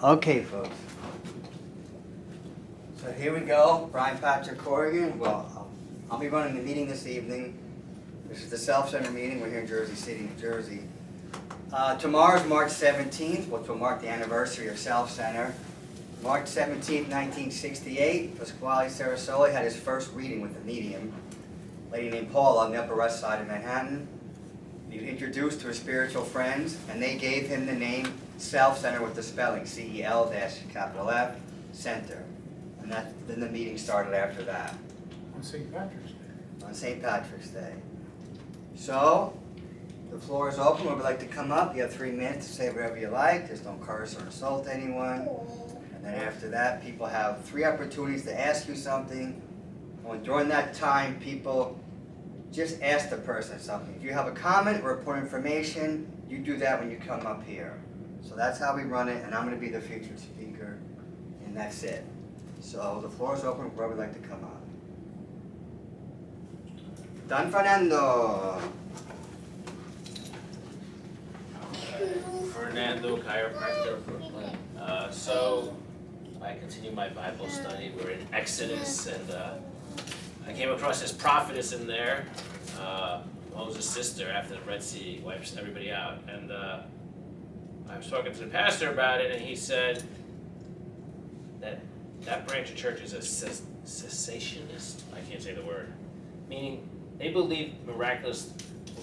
Okay, folks. So here we go, Brian Patrick Corrigan. Well, I'll be running the meeting this evening. This is the Self-Center meeting. We're here in Jersey City, New Jersey. Tomorrow's March 17th, which will mark the anniversary of Self-Center. March 17th, 1968, Pasquale Sarasoli had his first reading with a medium, a lady named Paula on the Upper West Side of Manhattan. He was introduced to his spiritual friends, and they gave him the name Self-Center with the spelling, C-E-L-F, Center. And then the meeting started after that. On St. Patrick's Day. On St. Patrick's Day. So, the floor is open. Whoever would like to come up, you have 3 minutes to say whatever you like. Just don't curse or insult anyone. And then after that, people have 3 opportunities to ask you something. And during that time, people just ask the person something. If you have a comment or report information, you do that when you come up here. So that's how we run it, and I'm going to be the featured speaker, and that's it. So the floor is open, whoever would like to come up. Don Fernando. Fernando, chiropractor, Brooklyn. So I continue my Bible study. We're in Exodus, and I came across this prophetess in there, Moses' sister, after the Red Sea wipes everybody out. And I was talking to the pastor about it, and he said that branch of church is a cessationist. I can't say the word. Meaning they believe miraculous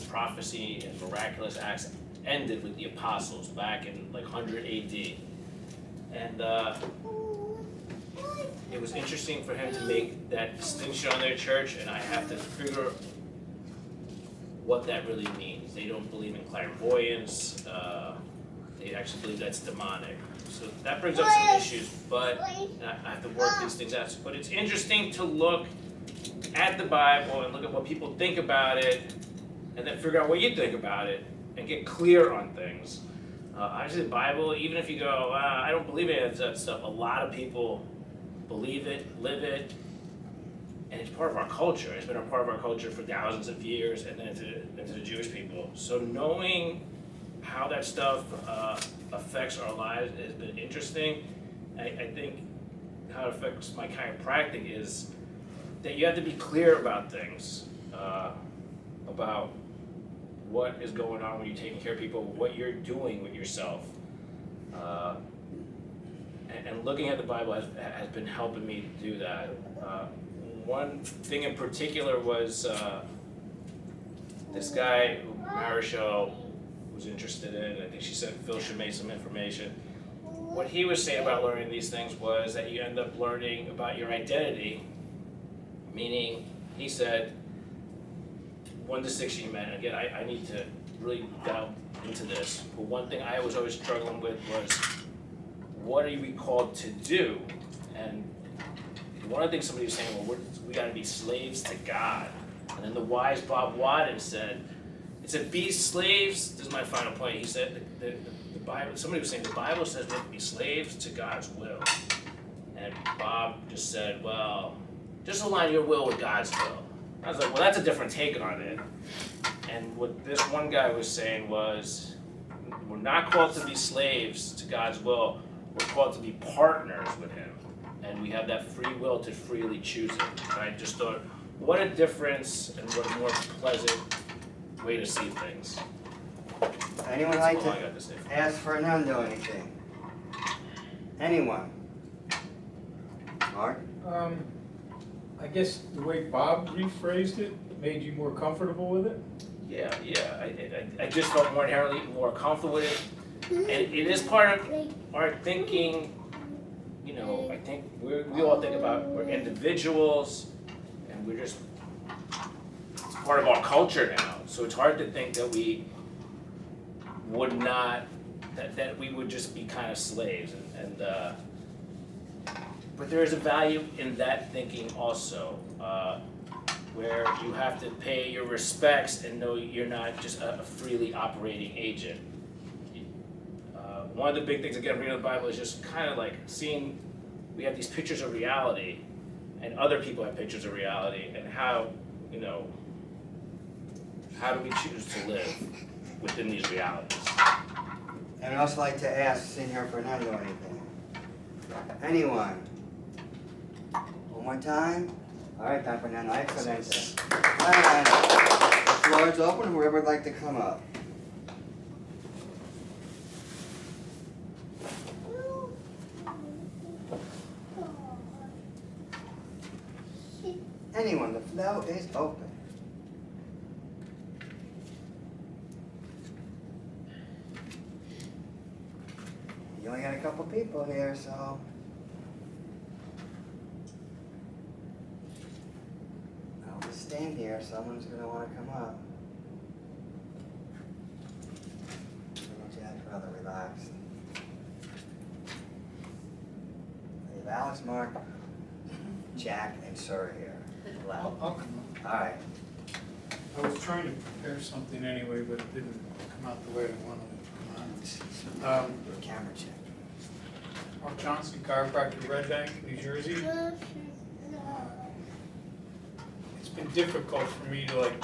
prophecy and miraculous acts ended with the apostles back in like 100 AD. And it was interesting for him to make that distinction on their church, and I have to figure what that really means. They don't believe in clairvoyance. They actually believe that's demonic. So that brings up some issues, but I have to work these things out. But it's interesting to look at the Bible and look at what people think about it, and then figure out what you think about it, and get clear on things. Obviously the Bible, even if you go, I don't believe any of that stuff, a lot of people believe it, live it, and it's part of our culture. It's been a part of our culture for thousands of years, and then into the Jewish people. So knowing how that stuff affects our lives has been interesting. I think how it affects my chiropractic is that you have to be clear about things, about what is going on when you're taking care of people, what you're doing with yourself. And looking at the Bible has been helping me do that. One thing in particular was this guy, Marichal, was interested in, I think she said Phil should make some information. What he was saying about learning these things was that you end up learning about your identity, meaning he said, 1 to 6 you men. Again, I need to really delve into this. But one thing I was always struggling with was, what are we called to do? And one of the things somebody was saying, well, we got to be slaves to God. And then the wise Bob Wadden said, it said, be slaves. This is my final point. He said, the Bible. Somebody was saying the Bible says we have to be slaves to God's will. And Bob just said, well, just align your will with God's will. I was like, well, that's a different take on it. And what this one guy was saying was, we're not called to be slaves to God's will. We're called to be partners with Him. And we have that free will to freely choose it. And I just thought, what a difference and what a more pleasant way to see things. Anyone like to ask Fernando anything? Anyone? Mark? I guess the way Bob rephrased it made you more comfortable with it? Yeah. I just felt more inherently more comfortable with it. And it is part of our thinking. You know, I think we all think about we're individuals, and we're just, it's part of our culture now. So it's hard to think that we would not, that we would just be kind of slaves. But there is a value in that thinking also, where you have to pay your respects and know you're not just a freely operating agent. One of the big things, again, reading the Bible is just kind of like seeing, we have these pictures of reality, and other people have pictures of reality, and how, how do we choose to live within these realities? And I'd also like to ask Senor Fernando anything. Anyone? One more time? All right, time for nano excellence. And the floor is open, whoever would like to come up. Anyone, the floor is open. You only got a couple people here, so. I'll just stand here, someone's gonna wanna come up. Jack's rather relaxed. We have Alex, Mark, Jack, and Sir here. I'll come up. Alright, I was trying to prepare something anyway, but it didn't come out the way I wanted it to come out. do a camera check. Mark Johnson, chiropractor, Red Bank, New Jersey. It's been difficult for me to like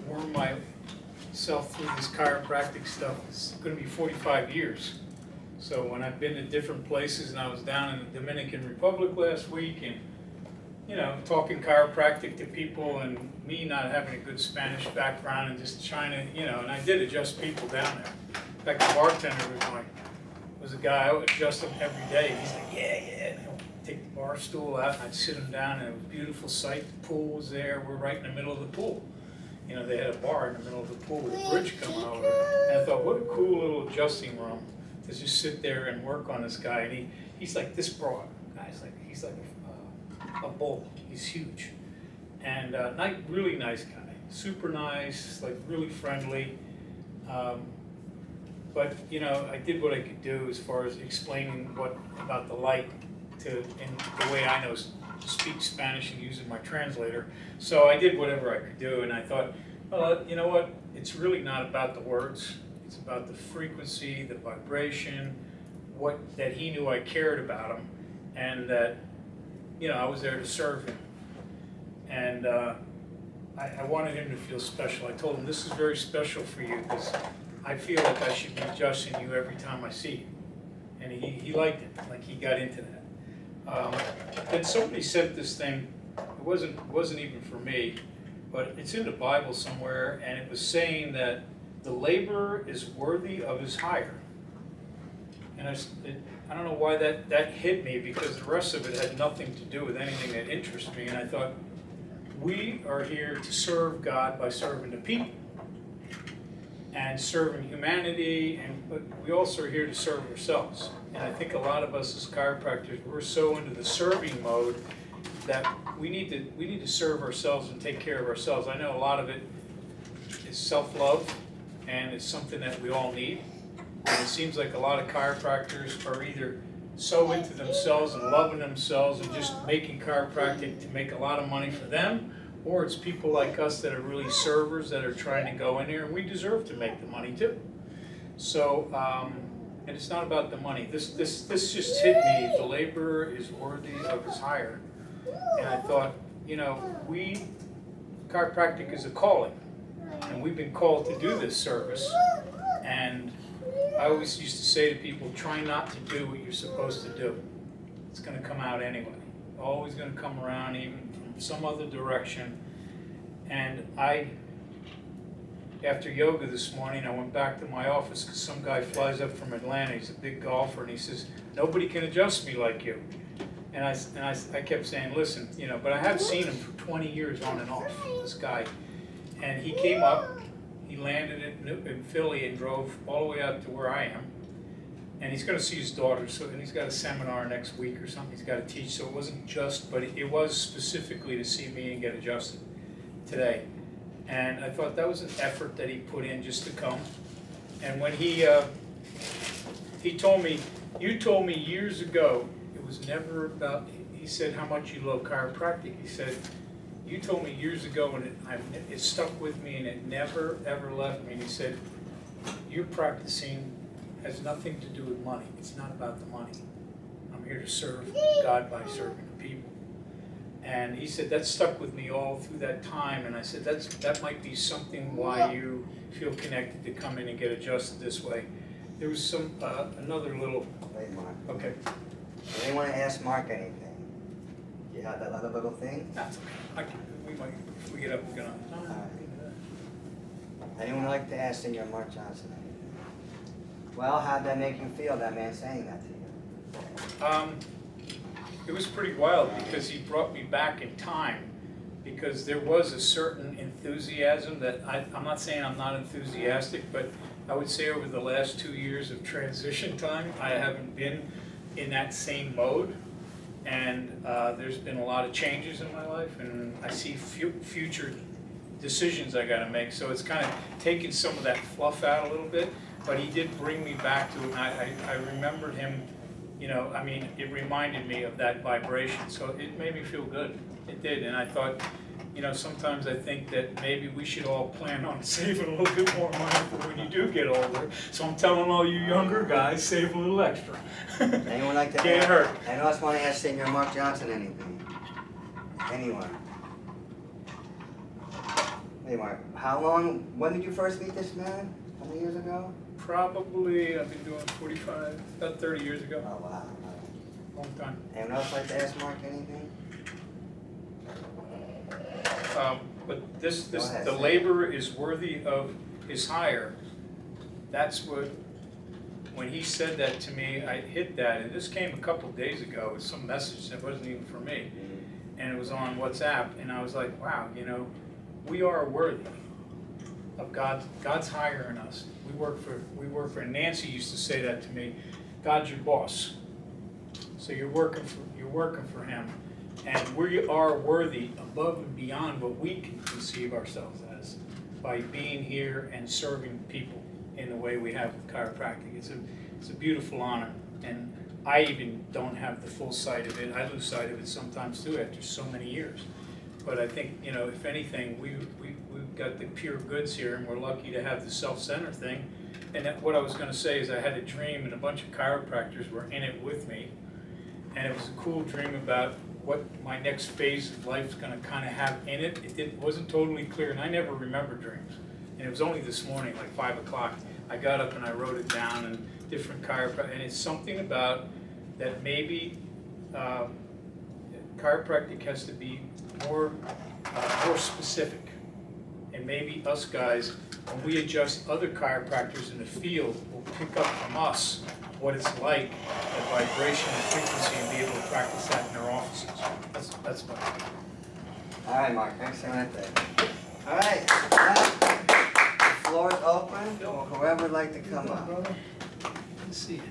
worm myself through this chiropractic stuff. It's gonna be 45 years. So when I've been to different places, and I was down in the Dominican Republic last week, and you know, talking chiropractic to people, and me not having a good Spanish background, and just trying to, you know, and I did adjust people down there. In fact, the bartender was a guy, I would adjust him every day. He's like, yeah. And I'd take the bar stool out, and I'd sit him down, and it was a beautiful sight. The pool was there. We're right in the middle of the pool. You know, they had a bar in the middle of the pool with a bridge coming over. And I thought, what a cool little adjusting room to just sit there and work on this guy. And he's like this broad. He's like a bull. He's huge. And really nice guy. Super nice, like really friendly. But you know, I did what I could do as far as explaining about the light in the way I know to speak Spanish and using my translator. So I did whatever I could do, and I thought, well, you know what? It's really not about the words. It's about the frequency, the vibration, that he knew I cared about him, and that, you know, I was there to serve him. And I wanted him to feel special. I told him, this is very special for you, because I feel like I should be adjusting you every time I see you. And he liked it, like he got into that. Then somebody sent this thing, it wasn't even for me, but it's in the Bible somewhere, and it was saying that the laborer is worthy of his hire. And I don't know why that hit me, because the rest of it had nothing to do with anything that interests me, and I thought, we are here to serve God by serving the people and serving humanity, but we also are here to serve ourselves. And I think a lot of us as chiropractors, we're so into the serving mode that we need to serve ourselves and take care of ourselves. I know a lot of it is self-love, and it's something that we all need. And it seems like a lot of chiropractors are either so into themselves and loving themselves and just making chiropractic to make a lot of money for them, or it's people like us that are really servers that are trying to go in there, and we deserve to make the money too. So, and it's not about the money. This just hit me. The laborer is worthy of his hire. And I thought, you know, chiropractic is a calling, and we've been called to do this service. And I always used to say to people, try not to do what you're supposed to do. It's going to come out anyway. Always going to come around, even from some other direction. And after yoga this morning, I went back to my office because some guy flies up from Atlanta. He's a big golfer, and he says, nobody can adjust me like you. And I kept saying, listen, you know, but I have seen him for 20 years on and off, this guy. And he came up, he landed in Philly and drove all the way out to where I am. And he's going to see his daughter, and he's got a seminar next week or something he's got to teach. So it wasn't just, but it was specifically to see me and get adjusted today. And I thought that was an effort that he put in just to come. And when he told me, you told me years ago, it was never about, he said, how much you love chiropractic. He said, you told me years ago, and it stuck with me, and it never, ever left me. And he said, you're practicing has nothing to do with money. It's not about the money. I'm here to serve God by serving the people. And he said, that stuck with me all through that time. And I said, that might be something why you feel connected to come in and get adjusted this way. There was some, another little, Wait, Mark. okay, Does anyone want to ask Mark anything? You have that other little thing? that's okay. We might, if we get up, we're gonna. Anyone like to ask Senior Mark Johnson anything? Well, how'd that make you feel, that man saying that to you? It was pretty wild because he brought me back in time, because there was a certain enthusiasm that I'm not saying I'm not enthusiastic, but I would say over the last 2 years of transition time, I haven't been in that same mode. And there's been a lot of changes in my life, and I see future decisions I gotta make. So it's kind of taken some of that fluff out a little bit, but he did bring me back to it, and I remembered him, you know, I mean, it reminded me of that vibration, so it made me feel good. It did, and I thought, you know, sometimes I think that maybe we should all plan on saving a little bit more money for when you do get older. So I'm telling all you younger guys, save a little extra. Anyone like to Can't ask? hurt. Anyone else want to ask Senior Mark Johnson anything? Anyone? Hey Mark, when did you first meet this man? How many years ago? Probably, I've been doing 45, about 30 years ago, Oh, wow. long time. Anyone else like to ask Mark anything? But this, Go ahead, the Sam. laborer is worthy of his hire. That's what, when he said that to me, I hit that, and this came a couple days ago with some message that wasn't even for me. And it was on WhatsApp, and I was like, wow, you know, we are worthy of God's hiring us. We work for, and Nancy used to say that to me, God's your boss. So you're working for him. And we are worthy above and beyond what we can conceive ourselves as by being here and serving people in the way we have with chiropractic. It's a beautiful honor, and I even don't have the full sight of it. I lose sight of it sometimes too after so many years. But I think, you know, if anything, we've got the pure goods here, and we're lucky to have the self-center thing. And what I was going to say is I had a dream, and a bunch of chiropractors were in it with me, and it was a cool dream about what my next phase of life is going to kind of have in it. It wasn't totally clear, and I never remember dreams. And it was only this morning, like 5 o'clock, I got up and I wrote it down, and different chiropractic, and it's something about that maybe chiropractic has to be more specific. And maybe us guys, when we adjust other chiropractors in the field, will pick up from us what it's like, that vibration and frequency, and be able to practice that in their offices. That's my opinion. All right, Mark, thanks for that. All right, the floor is open for whoever would like to come up. Let's see.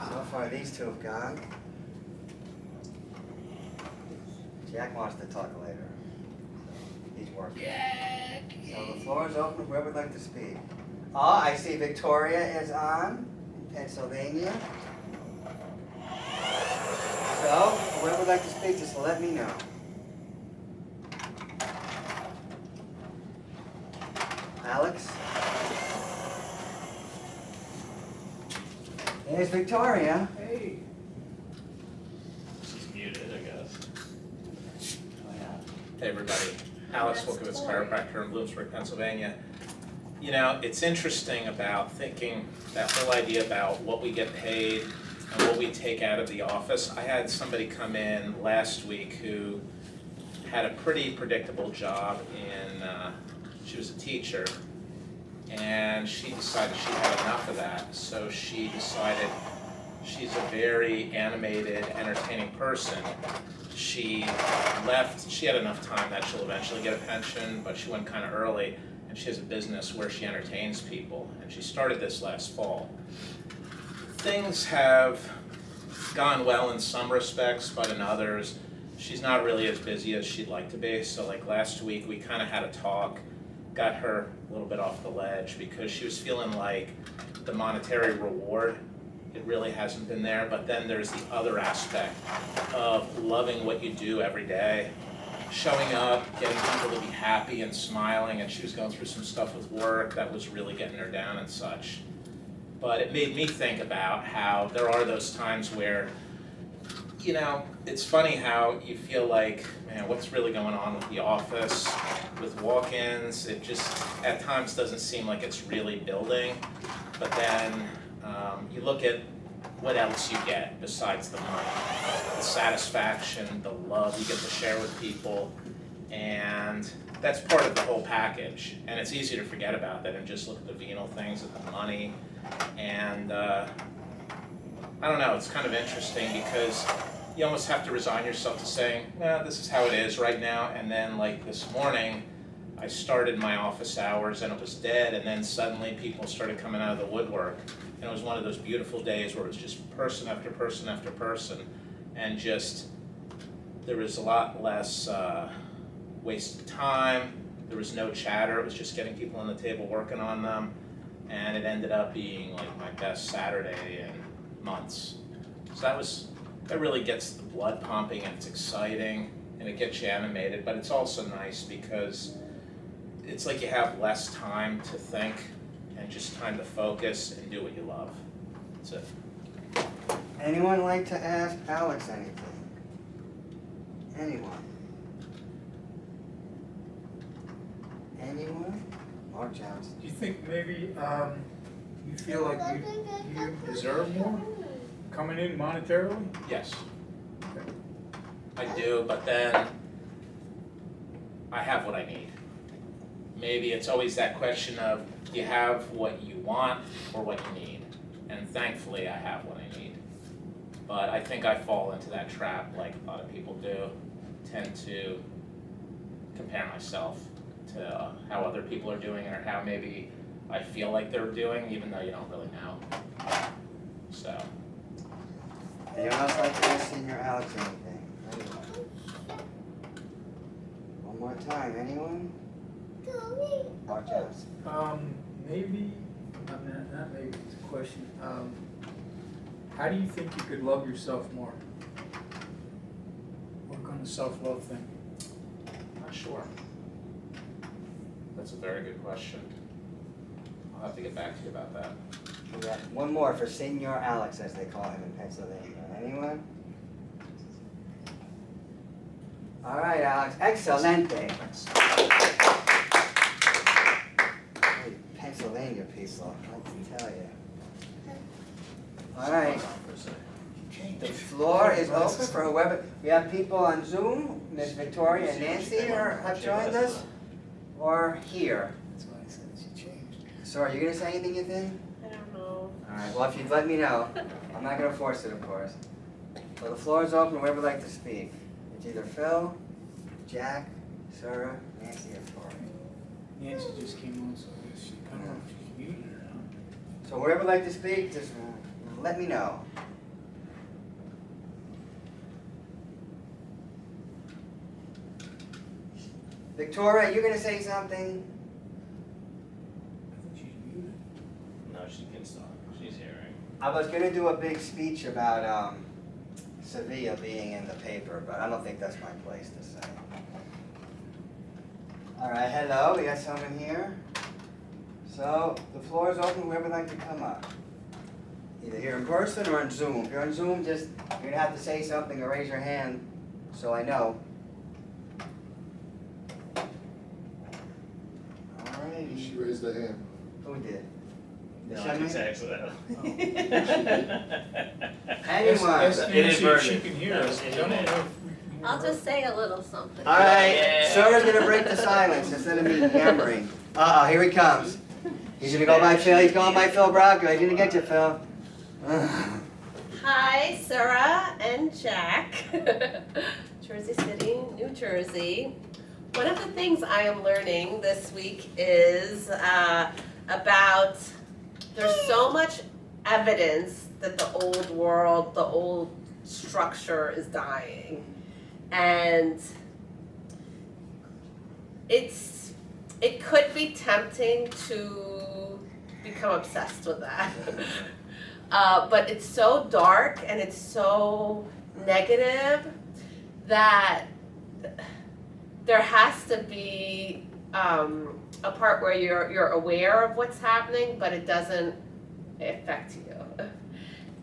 So far, these two have gone. Jack wants to talk later. He's working. So the floor is open, whoever would like to speak. Oh, I see Victoria is on in Pennsylvania. So, whoever would like to speak, just let me know. Alex? There's Victoria. Hey. She's muted, I guess. Oh, yeah. Hey everybody, Alex Wilkowitz, chiropractor in Bloomsburg, Pennsylvania. You know, it's interesting about thinking that whole idea about what we get paid and what we take out of the office. I had somebody come in last week who had a pretty predictable job in, she was a teacher, and she decided she had enough of that. So she decided, she's a very animated, entertaining person. She left, she had enough time that she'll eventually get a pension, but she went kind of early, and she has a business where she entertains people, and she started this last fall. Things have gone well in some respects, but in others, she's not really as busy as she'd like to be. So like last week, we kind of had a talk, got her a little bit off the ledge, because she was feeling like the monetary reward, it really hasn't been there. But then there's the other aspect of loving what you do every day, showing up, getting people to be happy and smiling, and she was going through some stuff with work that was really getting her down and such. But it made me think about how there are those times where, you know, it's funny how you feel like, man, what's really going on with the office, with walk-ins? It just, at times, doesn't seem like it's really building. But then you look at what else you get besides the money, the satisfaction, the love you get to share with people, and that's part of the whole package. And it's easy to forget about that and just look at the venal things, at the money, and I don't know, it's kind of interesting because you almost have to resign yourself to saying, nah, this is how it is right now. And then like this morning, I started my office hours and it was dead, and then suddenly people started coming out of the woodwork. And it was one of those beautiful days where it was just person after person after person, and just, there was a lot less wasted time, there was no chatter, it was just getting people on the table working on them, and it ended up being like my best Saturday in months. So that really gets the blood pumping, and it's exciting, and it gets you animated, but it's also nice because it's like you have less time to think and just time to focus and do what you love. That's it. Anyone like to ask Alex anything? Anyone? Anyone? Mark Johnson. Do you think maybe you feel like you deserve more coming in monetarily? Yes. I do, but then I have what I need. Maybe it's always that question of, do you have what you want or what you need? And thankfully I have what I need. But I think I fall into that trap like a lot of people do, tend to compare myself to how other people are doing or how maybe I feel like they're doing, even though you don't really know. So. Anyone else like to ask Senior Alex anything? Anyone? One more time, anyone? Mark Johnson. Maybe, not maybe, it's a question. How do you think you could love yourself more? Work on the self-love thing. Not sure. That's a very good question. I'll have to get back to you about that. We got one more for Senior Alex, as they call him in Pennsylvania. Anyone? All right, Alex. Excelente. Hey, Pennsylvania people, I can tell you. All right. The floor is open for whoever. We have people on Zoom. Miss Victoria and Nancy have joined us, or here. That's why I said she changed. So are you gonna say anything, you think? I don't know. All right. Well, if you'd let me know, I'm not gonna force it, of course. So the floor is open. Whoever would like to speak. It's either Phil, Jack, Sarah, Nancy, or Tori. Nancy just came on, so I guess I don't know if she's muted or not. So whoever would like to speak, just let me know. Victoria, you gonna say something? I think she's muted. No, she can stop. She's here, right? I was gonna do a big speech about Sevilla being in the paper, but I don't think that's my place to say. All right, hello, we got someone here. So the floor is open, whoever would like to come up. Either here in person or on Zoom. If you're on Zoom, just, you're gonna have to say something or raise your hand so I know. All right. She raised her hand. Who did? No, Shall I we? didn't accidentally. Anyone? Ask Nancy if she Inadvertent. can hear us, 'cause I don't know if we can hear I'll her. just say a little something. All right, Yeah. Sarah's gonna break the silence instead of me yammering. Uh-oh, here he comes. He's gonna go by Phil, he's going by Phil Brocco. He didn't get you, Phil. Hi, Sarah and Jack. Jersey City, New Jersey. One of the things I am learning this week is about there's so much evidence that the old world, the old structure is dying. And it could be tempting to become obsessed with that. But it's so dark and it's so negative that there has to be a part where you're aware of what's happening, but it doesn't affect you.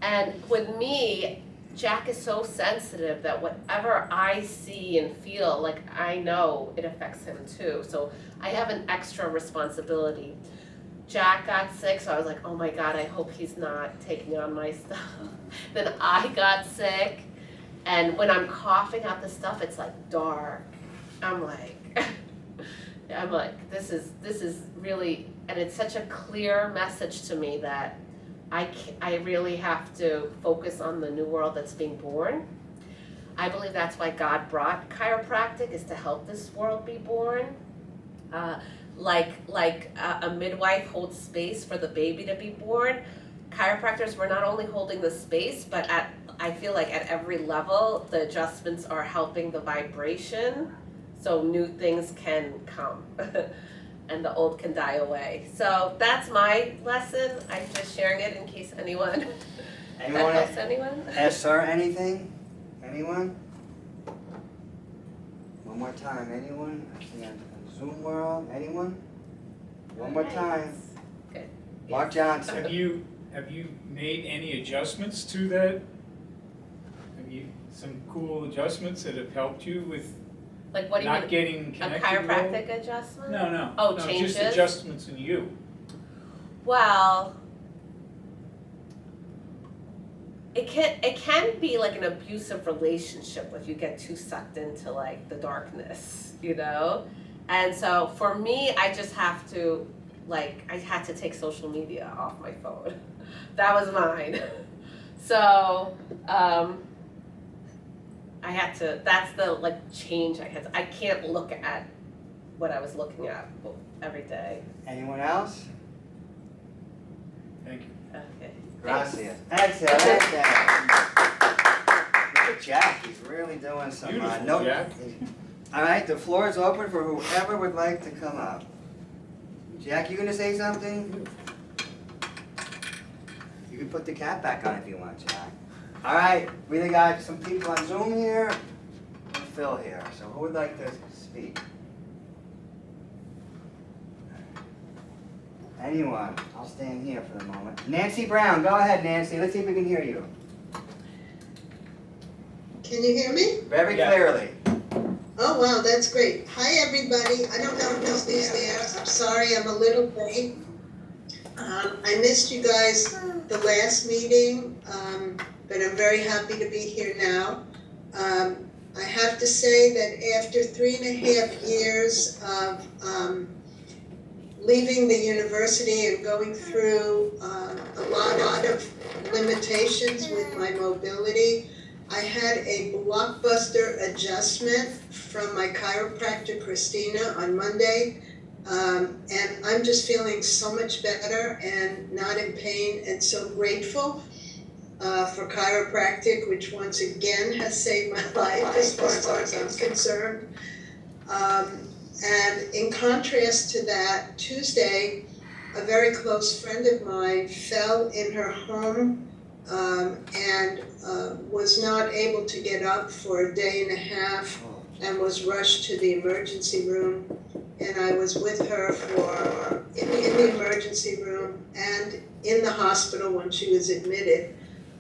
And with me, Jack is so sensitive that whatever I see and feel, like I know it affects him too. So I have an extra responsibility. Jack got sick, so I was like, oh my God, I hope he's not taking on my stuff. Then I got sick, and when I'm coughing out the stuff, it's like dark. I'm like, this is really, and it's such a clear message to me that I really have to focus on the new world that's being born. I believe that's why God brought chiropractic, is to help this world be born. Like a midwife holds space for the baby to be born. Chiropractors were not only holding the space, but I feel like at every level, the adjustments are helping the vibration so new things can come and the old can die away. So that's my lesson. I'm just sharing it in case anyone that helps anyone. Ask Sarah anything? Anyone? One more time, anyone? I see on Zoom world, anyone? One more time. Good. Mark Johnson. Have you made any adjustments to that? Have you some cool adjustments that have helped you with Like what do you not mean? getting A connected? chiropractic adjustment? No. Oh, no, changes? just adjustments in you. Well, it can be like an abusive relationship if you get too sucked into like the darkness, you know? And so for me, I just have to, I had to take social media off my phone. That was mine. So, I had to, that's the change I had to, I can't look at what I was looking at every day. Anyone else? Thank you. Okay. Gracias. Exhale, exhale. Look at Jack, he's really doing some, Beautiful, Jack. All right, the floor is open for whoever would like to come up. Jack, you gonna say something? You can put the cap back on if you want, Jack. All right, we got some people on Zoom here, and Phil here. So who would like to speak? Anyone? I'll stand here for the moment. Nancy Brown, go ahead, Nancy. Let's see if we can hear you. Can you hear me? Very Yeah. clearly. Oh, wow, that's great. Hi, everybody. I don't know who's there. I'm sorry, I'm a little late. I missed you guys the last meeting, but I'm very happy to be here now. I have to say that after 3.5 years of leaving the university and going through a lot of limitations with my mobility, I had a blockbuster adjustment from my chiropractor, Christina, on Monday. And I'm just feeling so much better and not in pain, and so grateful for chiropractic, which once again has saved my life as far as I'm concerned. And in contrast to that, Tuesday, a very close friend of mine fell in her home and was not able to get up for a day and a half and was rushed to the emergency room. And I was with her in the emergency room and in the hospital when she was admitted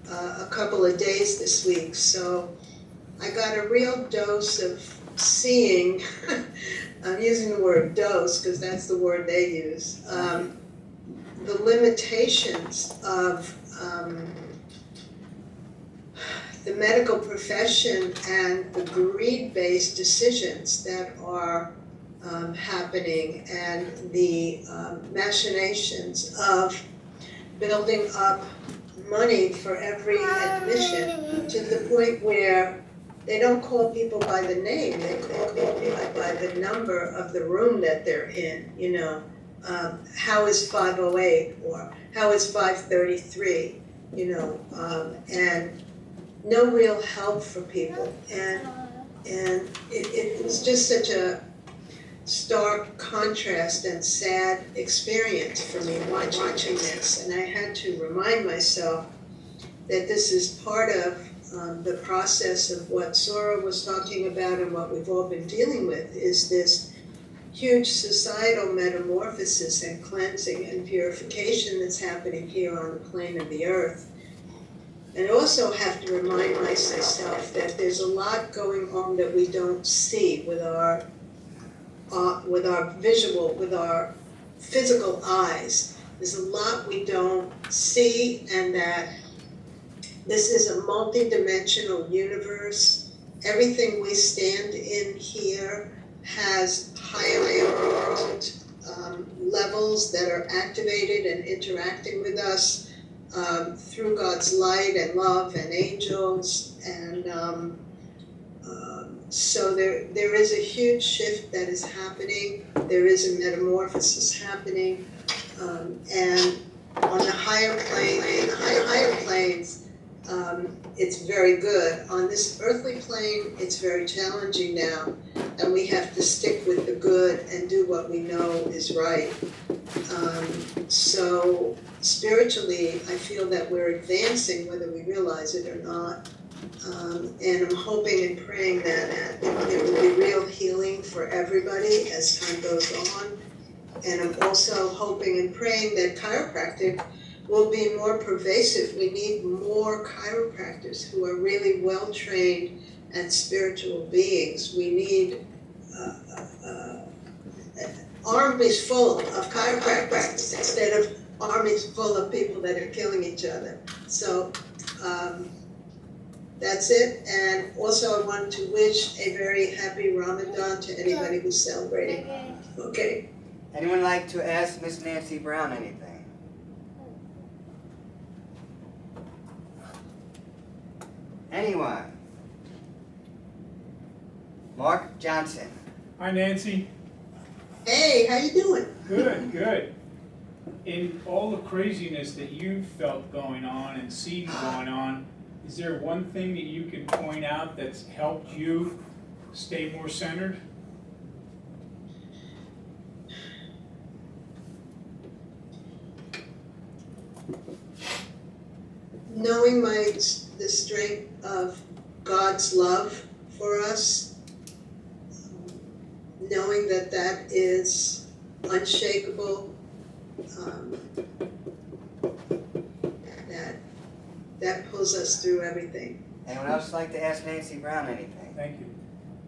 a couple of days this week. So I got a real dose of seeing, I'm using the word dose because that's the word they use, the limitations of the medical profession and the greed-based decisions that are happening, and the machinations of building up money for every admission to the point where they don't call people by the name, they call people by the number of the room that they're in, you know. How is 508 or how is 533, you know, and no real help for people. And it was just such a stark contrast and sad experience for me watching this. And I had to remind myself that this is part of the process of what Sora was talking about and what we've all been dealing with, is this huge societal metamorphosis and cleansing and purification that's happening here on the plane of the earth. And also have to remind myself that there's a lot going on that we don't see with our visual, with our physical eyes. There's a lot we don't see, and that this is a multi-dimensional universe. Everything we stand in here has higher levels that are activated and interacting with us through God's light and love and angels. And so there is a huge shift that is happening. There is a metamorphosis happening. And on the higher planes, it's very good. On this earthly plane, it's very challenging now, and we have to stick with the good and do what we know is right. So spiritually, I feel that we're advancing whether we realize it or not. And I'm hoping and praying that there will be real healing for everybody as time goes on. And I'm also hoping and praying that chiropractic will be more pervasive. We need more chiropractors who are really well trained and spiritual beings. We need armies full of chiropractors instead of armies full of people that are killing each other. So that's it. And also I want to wish a very happy Ramadan to anybody who's celebrating. Okay. Anyone like to ask Miss Nancy Brown anything? Anyone? Mark Johnson. Hi, Nancy. Hey, how you doing? Good, good. In all the craziness that you've felt going on and seen going on, is there one thing that you can point out that's helped you stay more centered? Knowing the strength of God's love for us, knowing that that is unshakable, that pulls us through everything. Anyone else like to ask Nancy Brown anything? Thank you.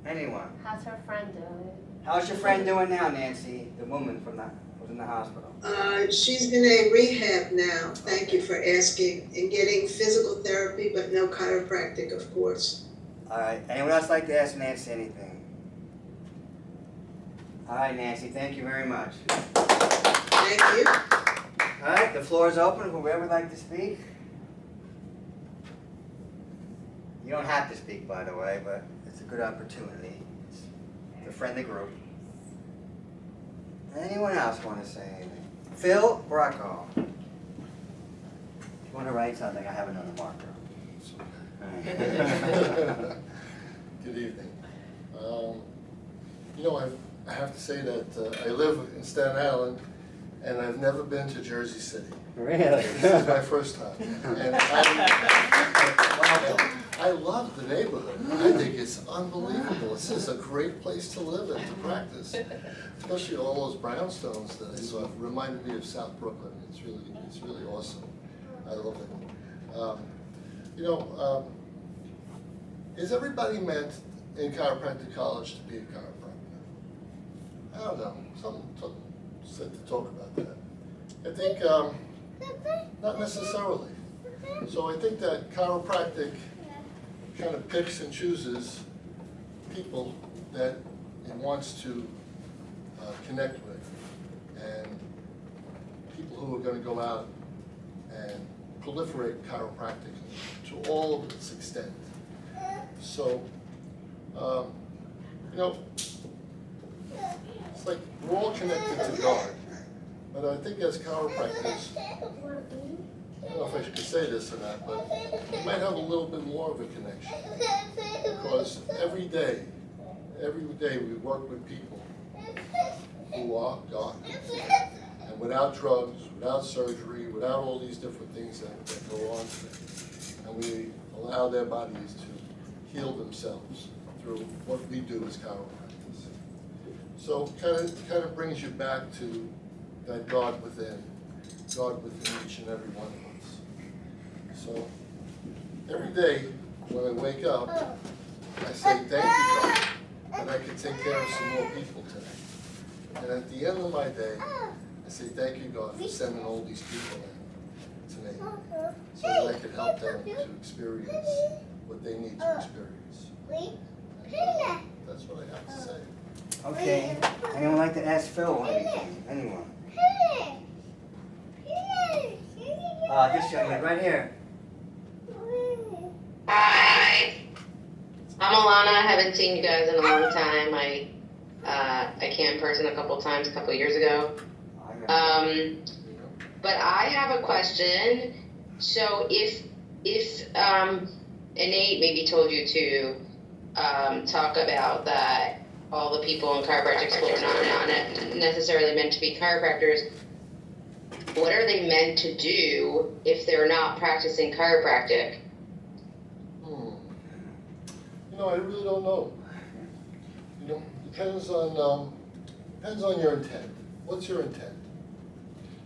Anyone? How's her friend doing? How's your friend doing now, Nancy? The woman from was in the hospital. She's in a rehab now, thank you for asking, and getting physical therapy, but no chiropractic, of course. All right. Anyone else like to ask Nancy anything? All right, Nancy. Thank you very much. Thank you. All right. The floor is open. Whoever would like to speak. You don't have to speak, by the way, but it's a good opportunity. It's a friendly group. Anyone else want to say anything? Phil Bracco. If you want to write something, I have another marker. Good evening. You know, I have to say that I live in Staten Island, and I've never been to Jersey City. Really? This is my first time. And I love the neighborhood. I think it's unbelievable. This is a great place to live and to practice. Especially all those brownstones that I saw reminded me of South Brooklyn. It's really awesome. I love it. You know, is everybody meant in chiropractic college to be a chiropractor? I don't know. Something said to talk about that. I think not necessarily. So I think that chiropractic kind of picks and chooses people that it wants to connect with, and people who are going to go out and proliferate chiropractic to all of its extent. So, you know, it's like we're all connected to God, but I think as chiropractors, I don't know if I should say this or not, but we might have a little bit more of a connection, because every day we work with people who are God, and without drugs, without surgery, without all these different things that go on, and we allow their bodies to heal themselves through what we do as chiropractors. So kind of brings you back to that God within each and every one of us. So every day when I wake up, I say, thank you, God, that I can take care of some more people today. And at the end of my day, I say, thank you, God, for sending all these people in to me, so that I can help them to experience what they need to experience. And that's what I have to say. Okay, anyone like to ask Phil anything? Anyone? This young man right here. Hi, I'm Alana. I haven't seen you guys in a long time. I came in person a couple times a couple years ago. But I have a question. So if Nate maybe told you to talk about that all the people in chiropractic school are not necessarily meant to be chiropractors, what are they meant to do if they're not practicing chiropractic? I really don't know. Depends on your intent. What's your intent?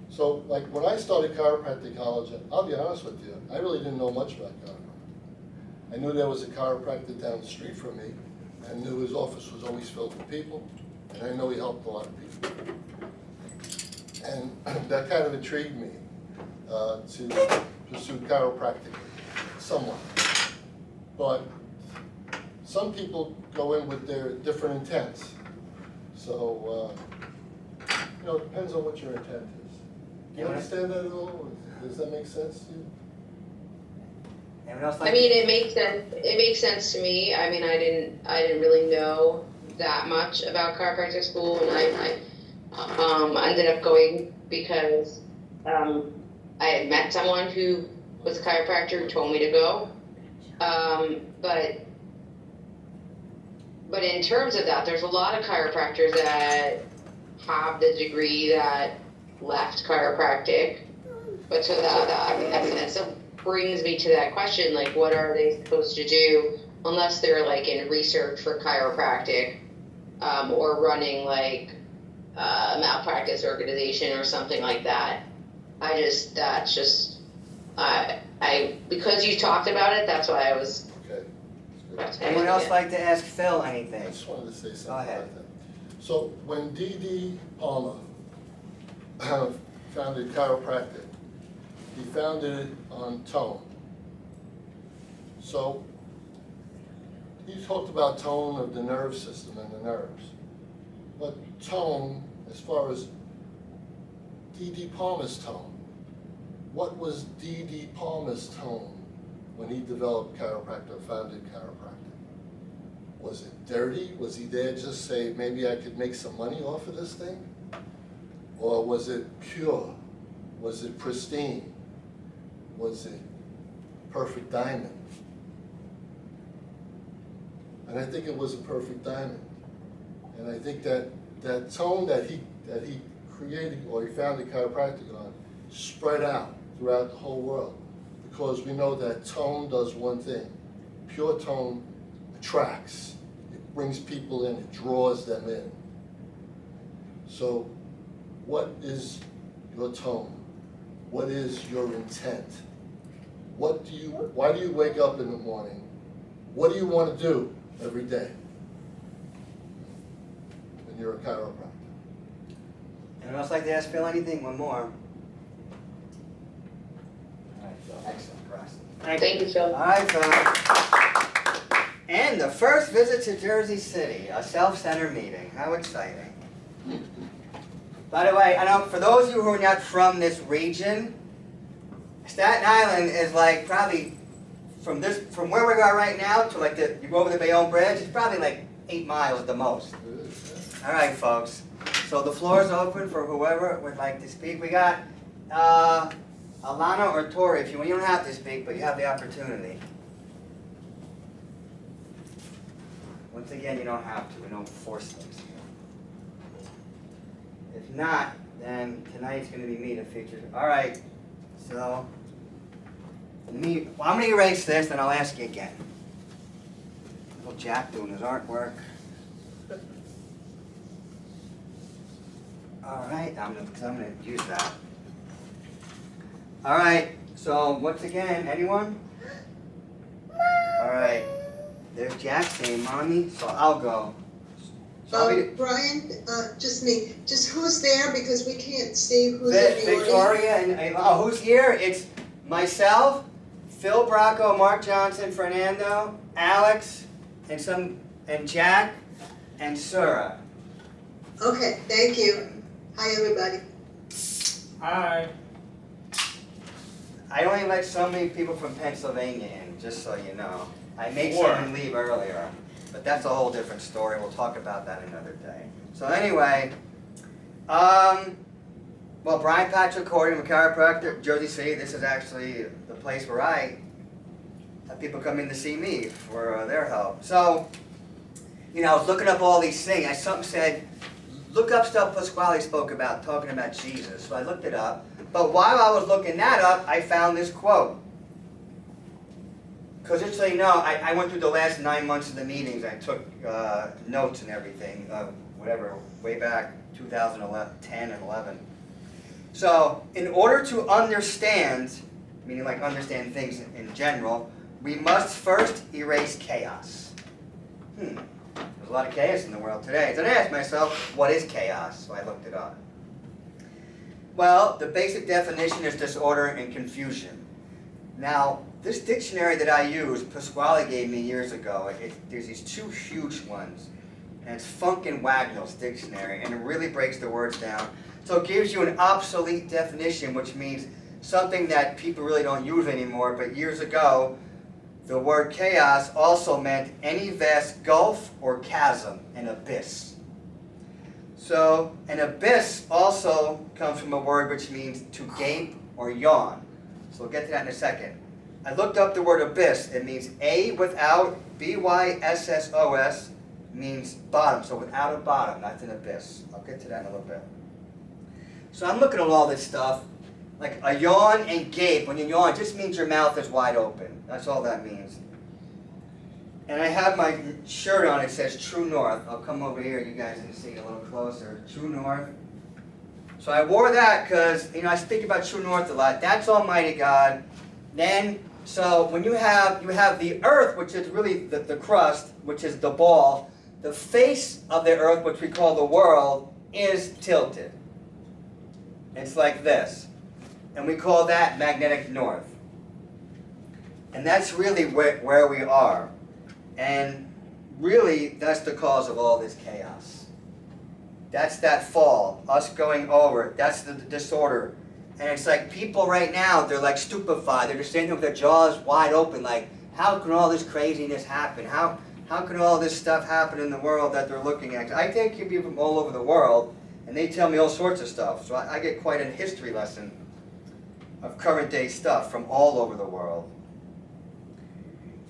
So, like when I started chiropractic college, I'll be honest with you, I really didn't know much about chiropractic. I knew there was a chiropractor down the street from me. I knew his office was always filled with people, and I know he helped a lot of people. And that kind of intrigued me to pursue chiropractic somewhat. But some people go in with their different intents. So, it depends on what your intent is. Do you understand that at all? Does that make sense to you? Anyone else like I mean, it makes sense. It makes sense to me. I mean, I didn't really know that much about chiropractic school, and I ended up going because I had met someone who was a chiropractor who told me to go. But in terms of that, there's a lot of chiropractors that have the degree that left chiropractic, but so that so brings me to that question, like, what are they supposed to do unless they're like in research for chiropractic, or running like a malpractice organization or something like that. Because you talked about it, that's why I was. Okay. Anyone else like to ask Phil I anything? just wanted to say something Go ahead. about that. So when D.D. Palmer founded chiropractic, he founded it on tone. So he talked about tone of the nerve system and the nerves. But tone, as far as D.D. Palmer's tone, what was D.D. Palmer's tone when he developed chiropractic, founded chiropractic? Was it dirty? Was he there just say, maybe I could make some money off of this thing? Or was it pure? Was it pristine? Was it perfect diamond? And I think it was a perfect diamond. And I think that tone that he created, or he founded chiropractic on, spread out throughout the whole world. Because we know that tone does one thing. Pure tone attracts. It brings people in, it draws them in. So what is your tone? What is your intent? Why do you wake up in the morning? What do you want to do every day when you're a chiropractor? Anyone else like to ask Phil anything? One more. All right, Phil. Excellent, Preston. Thank you, Phil. All right, Phil. And the first visit to Jersey City, a self-centered meeting. How exciting. By the way, I know for those of you who are not from this region, Staten Island is like probably from where we are right now to like you go over the Bayonne Bridge, it's probably like 8 miles at the most. All right, folks. So the floor is open for whoever would like to speak. We got Alana or Tori, if you don't have to speak, but you have the opportunity. Once again, you don't have to. We don't force things here. If not, then tonight's going to be me to feature. All right. So, I'm going to erase this, and I'll ask you again. Little Jack doing his artwork. All right, I'm going to use that. All right, so once again, anyone? All right. There's Jack saying mommy, so I'll go. So I'll be Brian, just me, just who's there, because we can't see who's in the audience. Victoria and who's here? It's myself, Phil Bracco, Mark Johnson, Fernando, Alex, and Jack, and Sura. Okay, thank you. Hi, everybody. Hi. I only let so many people from Pennsylvania in, just so you know. I made Four. someone leave earlier, but that's a whole different story. We'll talk about that another day. So anyway, well, Brian Patrick Corrigan, I'm a chiropractor, Jersey City. This is actually the place where I have people come in to see me for their help. So, you know, I was looking up all these things. Something said, look up stuff Pasquale spoke about, talking about Jesus. So I looked it up. But while I was looking that up, I found this quote. Because just so you know, I went through the last 9 months of the meetings. I took notes and everything, whatever, way back 2010 and 11. So, in order to understand, meaning like understand things in general, we must first erase chaos. There's a lot of chaos in the world today. So I asked myself, what is chaos? So I looked it up. Well, the basic definition is disorder and confusion. Now, this dictionary that I use, Pasquale gave me years ago, there's these two huge ones. And it's Funk and Wagnall's dictionary, and it really breaks the words down. So it gives you an obsolete definition, which means something that people really don't use anymore. But years ago, the word chaos also meant any vast gulf or chasm, an abyss. So an abyss also comes from a word which means to gape or yawn. So we'll get to that in a second. I looked up the word abyss. It means A without, B-Y-S-S-O-S, means bottom. So without a bottom, that's an abyss. I'll get to that in a little bit. So I'm looking at all this stuff. Like a yawn and gape, when you yawn, it just means your mouth is wide open. That's all that means. And I have my shirt on, it says True North. I'll come over here, you guys can see it a little closer. True North. So I wore that because, you know, I speak about True North a lot. That's Almighty God. Then, so when you have the earth, which is really the crust, which is the ball, the face of the earth, which we call the world, is tilted. It's like this. And we call that magnetic north. And that's really where we are. And really, that's the cause of all this chaos. That's that fall, us going over, that's the disorder. And it's like people right now, they're like stupefied. They're just sitting there with their jaws wide open, like, how can all this craziness happen? How can all this stuff happen in the world that they're looking at? I take people from all over the world, and they tell me all sorts of stuff. So I get quite a history lesson of current day stuff from all over the world.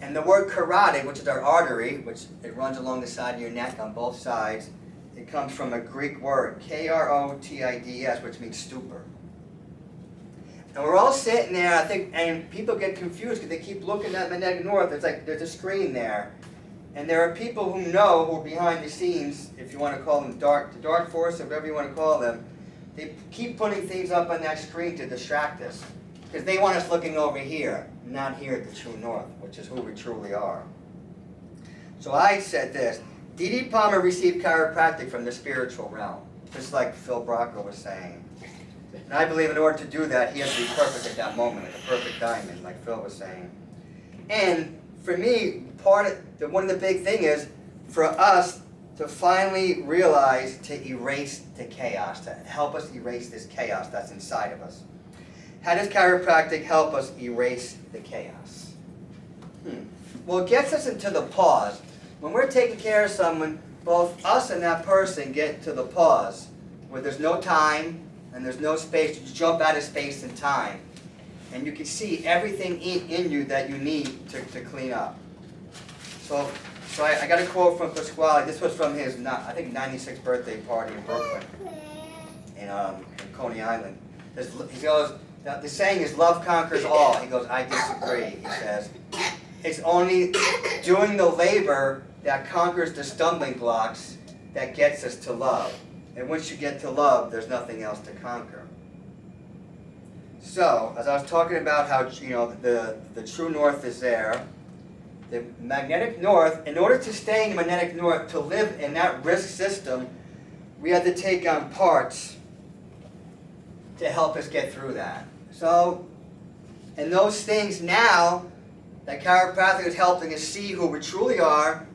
And the word carotid, which is our artery, which it runs along the side of your neck on both sides, it comes from a Greek word, K-R-O-T-I-D-S, which means stupor. And we're all sitting there, I think, and people get confused because they keep looking at magnetic north. It's like there's a screen there. And there are people who know, who are behind the scenes, if you want to call them the dark force, or whatever you want to call them. They keep putting things up on that screen to distract us. Because they want us looking over here, not here at the true north, which is who we truly are. So I said this, D.D. Palmer received chiropractic from the spiritual realm, just like Phil Bracco was saying. And I believe in order to do that, he has to be perfect at that moment, like a perfect diamond, like Phil was saying. And for me, one of the big thing is for us to finally realize to erase the chaos, to help us erase this chaos that's inside of us. How does chiropractic help us erase the chaos? Well, it gets us into the pause. When we're taking care of someone, both us and that person get to the pause, where there's no time and there's no space. You jump out of space and time. And you can see everything in you that you need to clean up. So I got a quote from Pasquale. This was from his, I think, 96th birthday party in Brooklyn, in Coney Island. He goes, the saying is, love conquers all. He goes, I disagree. He says, it's only doing the labor that conquers the stumbling blocks that gets us to love. And once you get to love, there's nothing else to conquer. So, as I was talking about how, you know, the true north is there, the magnetic north, in order to stay in the magnetic north, to live in that risk system, we had to take on parts to help us get through that. So, and those things now, that chiropractic is helping us see who we truly are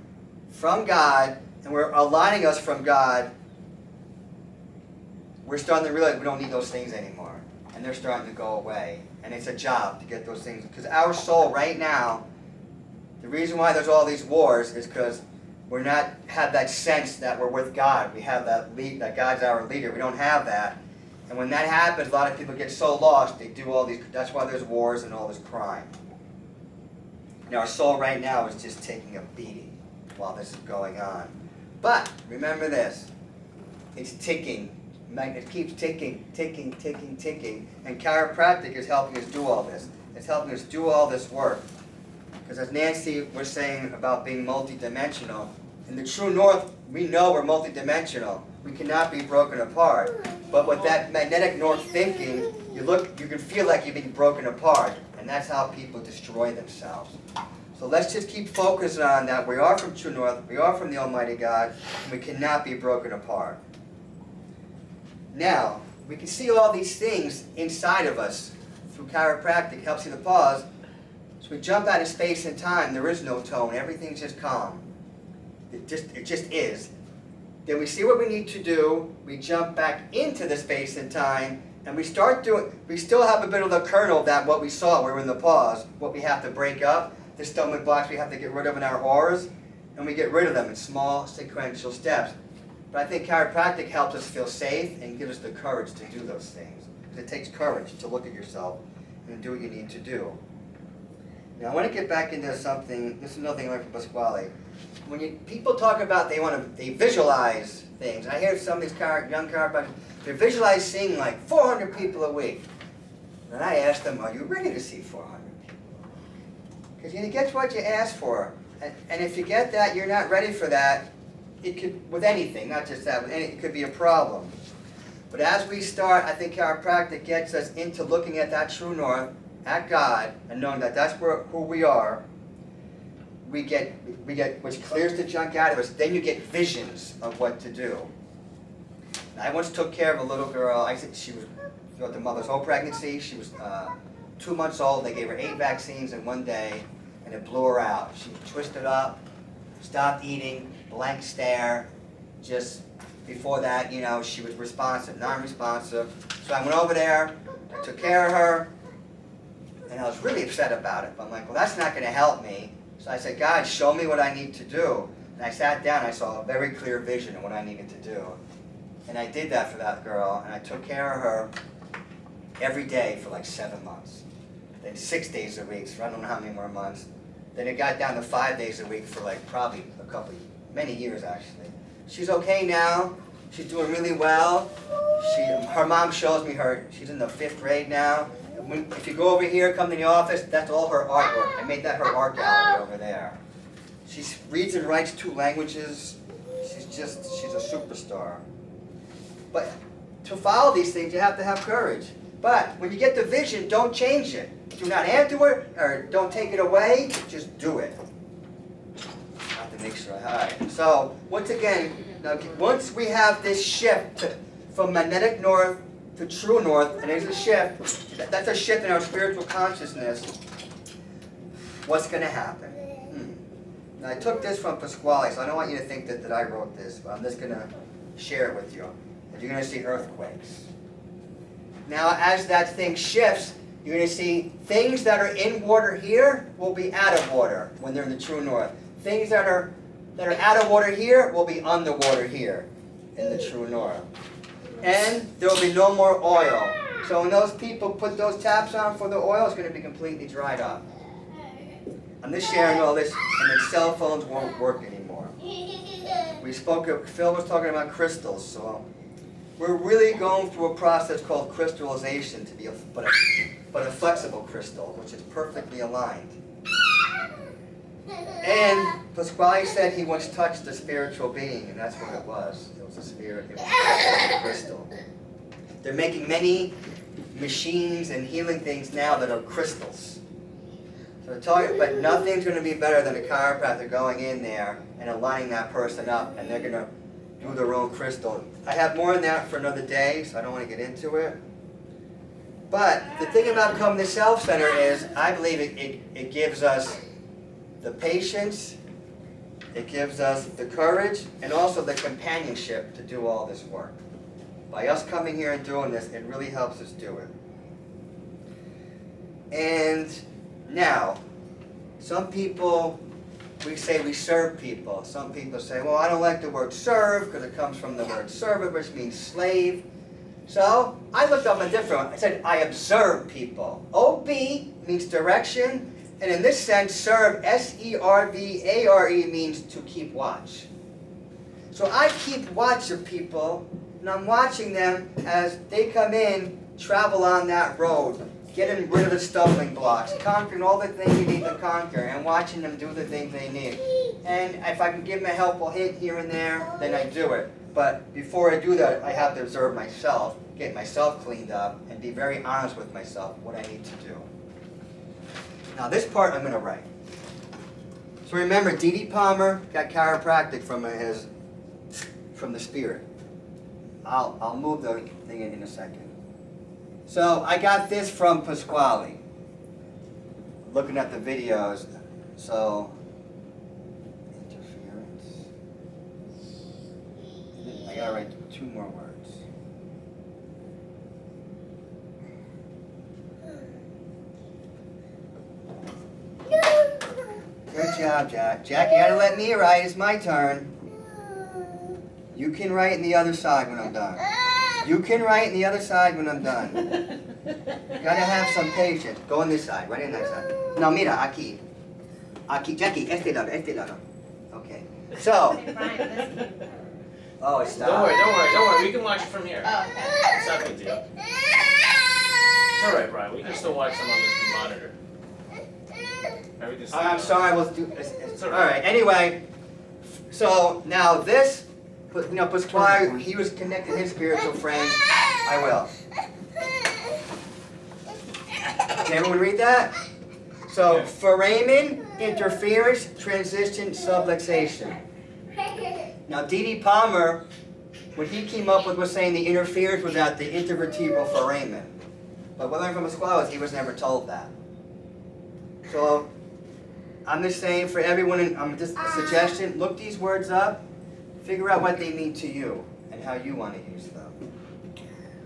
from God, and we're aligning us from God, we're starting to realize we don't need those things anymore. And they're starting to go away. And it's a job to get those things. Because our soul right now, the reason why there's all these wars is because we're not have that sense that we're with God. We have that that God's our leader. We don't have that. And when that happens, a lot of people get so lost, they do all these, that's why there's wars and all this crime. And our soul right now is just taking a beating while this is going on. But remember this, it's ticking. It keeps ticking, ticking, ticking, ticking. And chiropractic is helping us do all this. It's helping us do all this work. Because as Nancy was saying about being multidimensional, in the true north, we know we're multidimensional. We cannot be broken apart. But with that magnetic north thinking, you can feel like you're being broken apart. And that's how people destroy themselves. So let's just keep focusing on that. We are from true north, we are from the Almighty God, and we cannot be broken apart. Now, we can see all these things inside of us through chiropractic, helps you to pause. So we jump out of space and time, there is no tone, everything's just calm. It just is. Then we see what we need to do, we jump back into the space and time, and we start doing, we still have a bit of the kernel that what we saw, we're in the pause, what we have to break up, the stomach blocks we have to get rid of in our auras, and we get rid of them in small sequential steps. But I think chiropractic helps us feel safe and gives us the courage to do those things. Because it takes courage to look at yourself and do what you need to do. Now I want to get back into something, this is another thing I learned from Pasquale. When people talk about they visualize things. I hear some of these young chiropractors, they visualize seeing like 400 people a week. And I ask them, are you ready to see 400 people? Because you get what you ask for. And if you get that, you're not ready for that, it could, with anything, not just that, it could be a problem. But as we start, I think chiropractic gets us into looking at that true north, at God, and knowing that that's who we are. We get, which clears the junk out of us. Then you get visions of what to do. And I once took care of a little girl. I said she was throughout the mother's whole pregnancy. She was 2 months old. They gave her 8 vaccines in one day, and it blew her out. She twisted up, stopped eating, blank stare. Just before that, you know, she was responsive, non-responsive. So I went over there, I took care of her, and I was really upset about it. But I'm like, well, that's not going to help me. So I said, God, show me what I need to do. And I sat down, I saw a very clear vision of what I needed to do. And I did that for that girl, and I took care of her every day for like 7 months. Then 6 days a week, so I don't know how many more months. Then it got down to 5 days a week for like probably many years actually. She's okay now. She's doing really well. Her mom shows me she's in the 5th grade now. If you go over here, come to the office, that's all her artwork. I made that her art gallery over there. She reads and writes 2 languages. She's a superstar. But to follow these things, you have to have courage. But when you get the vision, don't change it. Do not add to it, or don't take it away, just do it. I have to make sure. All right. So, once again, now, once we have this shift from magnetic north to true north, and there's a shift, that's a shift in our spiritual consciousness, what's going to happen? Now I took this from Pasquale, so I don't want you to think that I wrote this, but I'm just going to share it with you. And you're going to see earthquakes. Now as that thing shifts, you're going to see things that are in water here will be out of water when they're in the true north. Things that are out of water here will be underwater here in the true north. And there will be no more oil. So when those people put those taps on for the oil, it's going to be completely dried up. I'm just sharing all this, and then cell phones won't work anymore. Phil was talking about crystals, so we're really going through a process called crystallization to be but a flexible crystal, which is perfectly aligned. And Pasquale said he once touched a spiritual being, and that's what it was. It was a spirit, it was a crystal. They're making many machines and healing things now that are crystals. But nothing's gonna be better than a chiropractor going in there and aligning that person up, and they're gonna do their own crystal. I have more on that for another day, so I don't wanna get into it. But the thing about coming to Self-Center is, I believe it gives us the patience, it gives us the courage, and also the companionship to do all this work. By us coming here and doing this, it really helps us do it. And now, some people, we say we serve people. Some people say, well, I don't like the word serve because it comes from the word servant, which means slave. So I looked up a different one. I said, I observe people. OB means direction, and in this sense, serve, S-E-R-V-A-R-E, means to keep watch. So I keep watch of people, and I'm watching them as they come in, travel on that road, getting rid of the stumbling blocks, conquering all the things you need to conquer, and watching them do the things they need. And if I can give them a helpful hint here and there, then I do it. But before I do that, I have to observe myself, get myself cleaned up, and be very honest with myself what I need to do. Now this part I'm going to write. So remember, D.D. Palmer got chiropractic from the spirit. I'll move the thing in a second. So I got this from Pasquale, looking at the videos. So, interference. I gotta write 2 more words. Good job, Jack. Jack, you gotta let me write. It's my turn. You can write on the other side when I'm done. You can write on the other side when I'm done. You gotta have some patience. Go on this side, right on that side. No, mira, aquí. Aquí, Jackie, este lado. Okay. So. Oh, it's Don't worry. We can watch it from here. Oh, okay. It's not a big deal. It's alright, Brian. We can still watch them on the monitor. Everything's I'm sorry, we'll do. It's All all right. right. Anyway, so now this, you know, Pasquale, he was connecting his spiritual friends. I will. Can everyone read that? So, foramen, interference, transition, subluxation. Now, D.D. Palmer, what he came up with was saying the interference was at the intervertebral foramen. But what I learned from Pasquale is he was never told that. So, I'm just saying for everyone, just a suggestion, look these words up, figure out what they mean to you and how you want to use them.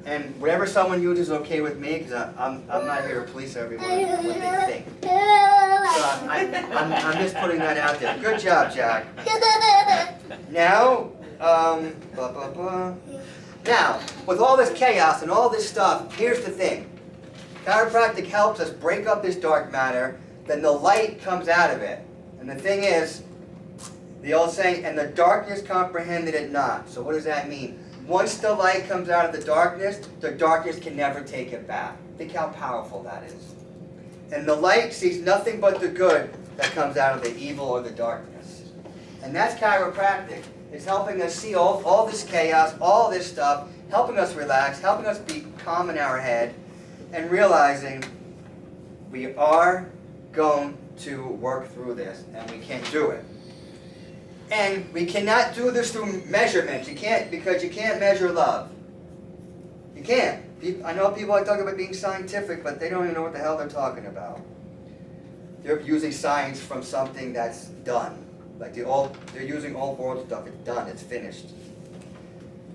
And whatever someone uses is okay with me, because I'm not here to police everyone what they think. So I'm just putting that out there. Good job, Jack. Now, Now, with all this chaos and all this stuff, here's the thing. Chiropractic helps us break up this dark matter, then the light comes out of it. And the thing is, the old saying, and the darkness comprehended it not. So what does that mean? Once the light comes out of the darkness can never take it back. Think how powerful that is. And the light sees nothing but the good that comes out of the evil or the darkness. And that's chiropractic. It's helping us see all this chaos, all this stuff, helping us relax, helping us be calm in our head, and realizing we are going to work through this, and we can do it. And we cannot do this through measurements. You can't, because you can't measure love. You can't. I know people are talking about being scientific, but they don't even know what the hell they're talking about. They're using science from something that's done. Like they're using old world stuff. It's done. It's finished.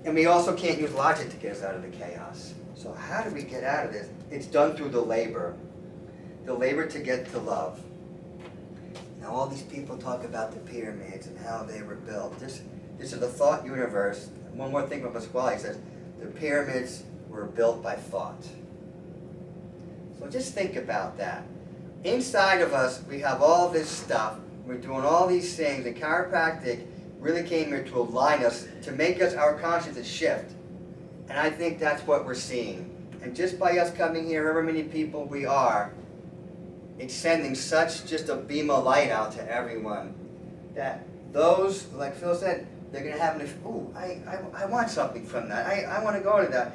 And we also can't use logic to get us out of the chaos. So how do we get out of this? It's done through the labor. The labor to get to love. Now all these people talk about the pyramids and how they were built. This is the thought universe. One more thing from Pasquale, he says, the pyramids were built by thought. So just think about that. Inside of us, we have all this stuff. We're doing all these things, and chiropractic really came here to align us, to make us, our consciousness shift. And I think that's what we're seeing. And just by us coming here, however many people we are, it's sending such just a beam of light out to everyone that those, like Phil said, they're going to have an, ooh, I want something from that. I want to go to that.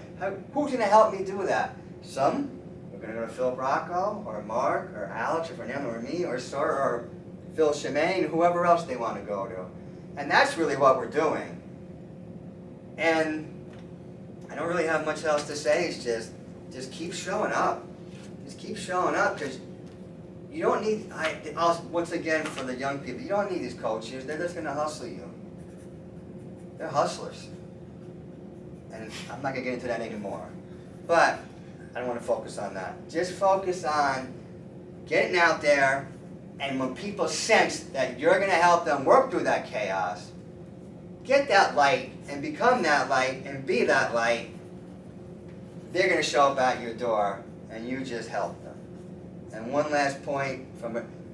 Who's going to help me do that? Some are gonna go to Phil Bracco, or Mark, or Alex, or Fernando, or me, or Sir, or Phil Shemaine, whoever else they want to go to. And that's really what we're doing. And I don't really have much else to say. It's just keep showing up. Just keep showing up, because you don't need, once again, for the young people, you don't need these coaches. They're just gonna hustle you. They're hustlers. And I'm not gonna get into that anymore. But I don't want to focus on that. Just focus on getting out there, and when people sense that you're gonna help them work through that chaos, get that light and become that light and be that light, they're gonna show up at your door and you just help them. And one last point,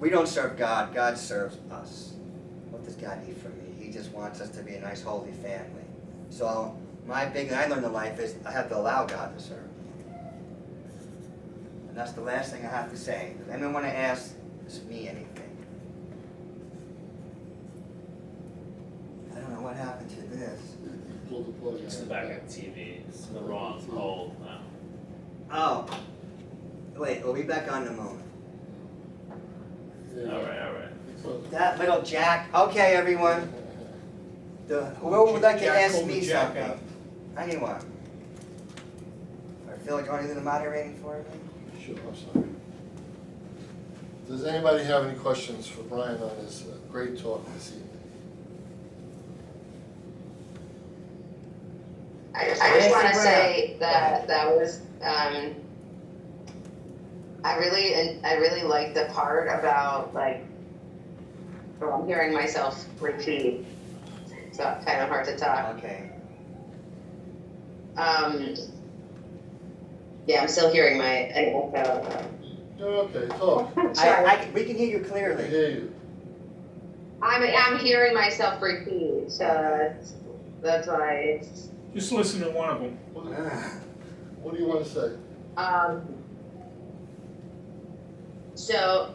we don't serve God, God serves us. What does God need from me? He just wants us to be a nice, holy family. So my big thing I learned in life is I have to allow God to serve me. And that's the last thing I have to say. Does anyone want to ask me anything? I don't know what happened to this. Pull the plug It's the out. back of the TV, it's the wrong pole now. Oh, wait, we'll be back on in a moment. Yeah. Alright. So- That little jack. Okay, everyone. Whoever would like to Jack ask pulled me the jack something? out. Anyone? Or feel like you want to do the moderating for me? Sure, I'm sorry. Does anybody have any questions for Brian on his great talk this evening? I just want to say that was, I really like the part about like, well, I'm hearing myself repeat, so it's kind of hard to talk. Okay. Yeah, I'm still hearing an echo. You're okay, talk. Sorry. We can hear you I clearly. hear you. I'm hearing myself repeat, so that's why it's, Just listen to one of them. What do you want to say? So